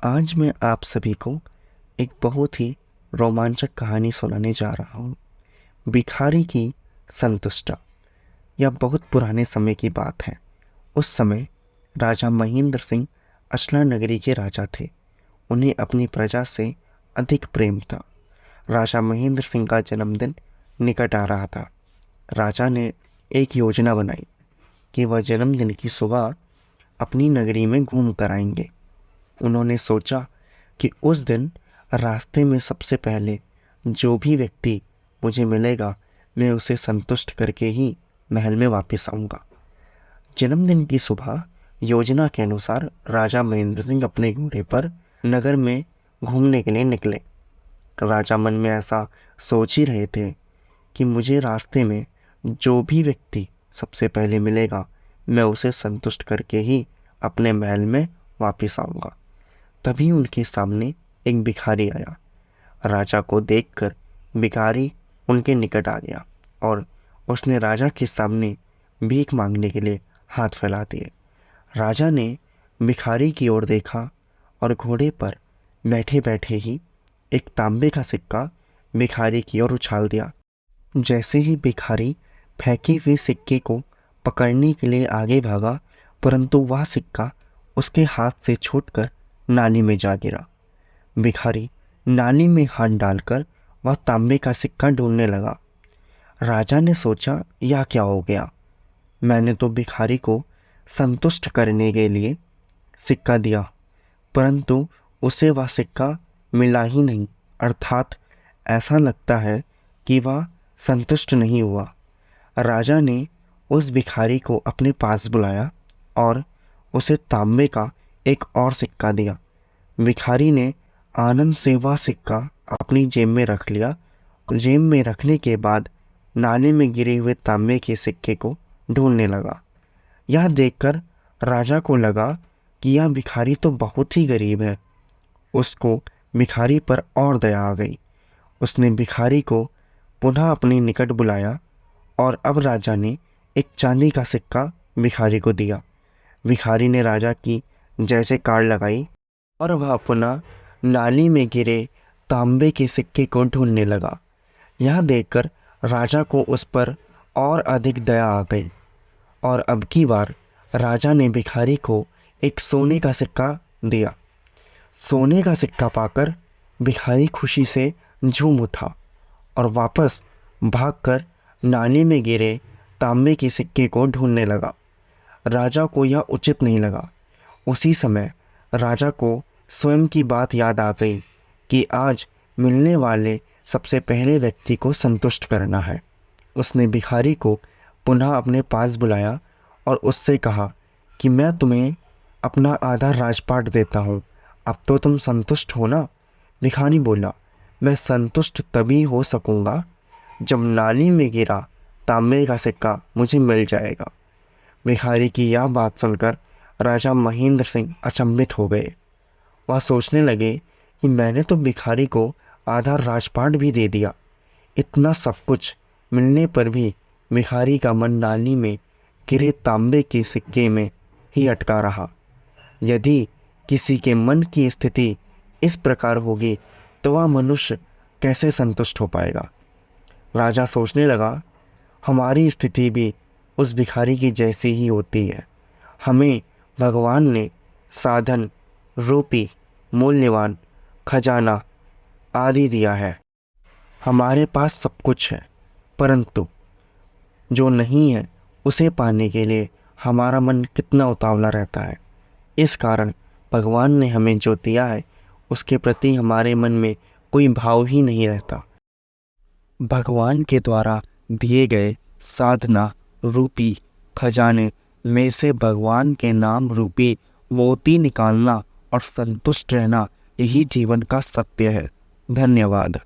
आज मैं आप सभी को एक बहुत ही रोमांचक कहानी सुनाने जा रहा हूँ। भिखारी की संतुष्टा। यह बहुत पुराने समय की बात है। उस समय राजा महेंद्र सिंह अचला नगरी के राजा थे। उन्हें अपनी प्रजा से अधिक प्रेम था। राजा महेंद्र सिंह का जन्मदिन निकट आ रहा था। राजा ने एक योजना बनाई कि वह जन्मदिन की सुबह अपनी नगरी में घूम कर आएंगे। उन्होंने सोचा कि उस दिन रास्ते में सबसे पहले जो भी व्यक्ति मुझे मिलेगा मैं उसे संतुष्ट करके ही महल में वापस आऊँगा। जन्मदिन की सुबह योजना के अनुसार राजा महेंद्र सिंह अपने घोड़े पर नगर में घूमने के लिए निकले। राजा मन में ऐसा सोच ही रहे थे कि मुझे रास्ते में जो भी व्यक्ति सबसे पहले मिलेगा मैं उसे संतुष्ट करके ही अपने महल में वापस आऊँगा। तभी उनके सामने एक भिखारी आया। राजा को देखकर भिखारी उनके निकट आ गया और उसने राजा के सामने भीख मांगने के लिए हाथ फैला दिए। राजा ने भिखारी की ओर देखा और घोड़े पर बैठे बैठे ही एक तांबे का सिक्का भिखारी की ओर उछाल दिया। जैसे ही भिखारी फेंके हुए सिक्के को पकड़ने के लिए आगे भागा, परंतु वह सिक्का उसके हाथ से छूटकर नाली में जा गिरा। भिखारी नाली में हाथ डालकर वह तांबे का सिक्का ढूंढने लगा। राजा ने सोचा, यह क्या हो गया? मैंने तो भिखारी को संतुष्ट करने के लिए सिक्का दिया, परंतु उसे वह सिक्का मिला ही नहीं। अर्थात ऐसा लगता है कि वह संतुष्ट नहीं हुआ। राजा ने उस भिखारी को अपने पास बुलाया और उसे तांबे का एक और सिक्का दिया। भिखारी ने आनंद से वह सिक्का अपनी जेब में रख लिया। जेब में रखने के बाद नाले में गिरे हुए तांबे के सिक्के को ढूंढने लगा। यह देखकर राजा को लगा कि यह भिखारी तो बहुत ही गरीब है। उसको भिखारी पर और दया आ गई। उसने भिखारी को पुनः अपने निकट बुलाया और अब राजा ने एक चांदी का सिक्का भिखारी को दिया। भिखारी ने राजा की जैसे कार लगाई और वह पुनः नाली में गिरे तांबे के सिक्के को ढूंढने लगा। यह देखकर राजा को उस पर और अधिक दया आ गई और अब की बार राजा ने भिखारी को एक सोने का सिक्का दिया। सोने का सिक्का पाकर भिखारी खुशी से झूम उठा और वापस भागकर नाली में गिरे तांबे के सिक्के को ढूंढने लगा। राजा को यह उचित नहीं लगा। उसी समय राजा को स्वयं की बात याद आ गई कि आज मिलने वाले सबसे पहले व्यक्ति को संतुष्ट करना है। उसने भिखारी को पुनः अपने पास बुलाया और उससे कहा कि मैं तुम्हें अपना आधा राजपाट देता हूँ, अब तो तुम संतुष्ट हो ना? भिखारी बोला, मैं संतुष्ट तभी हो सकूँगा जब नाली में गिरा तांबे का सिक्का मुझे मिल जाएगा। भिखारी की यह बात सुनकर राजा महेंद्र सिंह अचंभित हो गए। वह सोचने लगे कि मैंने तो भिखारी को आधा राजपाट भी दे दिया। इतना सब कुछ मिलने पर भी भिखारी का मन नाली में गिरे तांबे के सिक्के में ही अटका रहा। यदि किसी के मन की स्थिति इस प्रकार होगी तो वह मनुष्य कैसे संतुष्ट हो पाएगा? राजा सोचने लगा, हमारी स्थिति भी उस भिखारी की जैसी ही होती है। हमें भगवान ने साधन, रूपी, मूल्यवान, खजाना आदि दिया है। हमारे पास सब कुछ है, परंतु जो नहीं है उसे पाने के लिए हमारा मन कितना उतावला रहता है। इस कारण भगवान ने हमें जो दिया है उसके प्रति हमारे मन में कोई भाव ही नहीं रहता। भगवान के द्वारा दिए गए साधना रूपी खजाने में से भगवान के नाम रूपी मोती निकालना और संतुष्ट रहना, यही जीवन का सत्य है। धन्यवाद।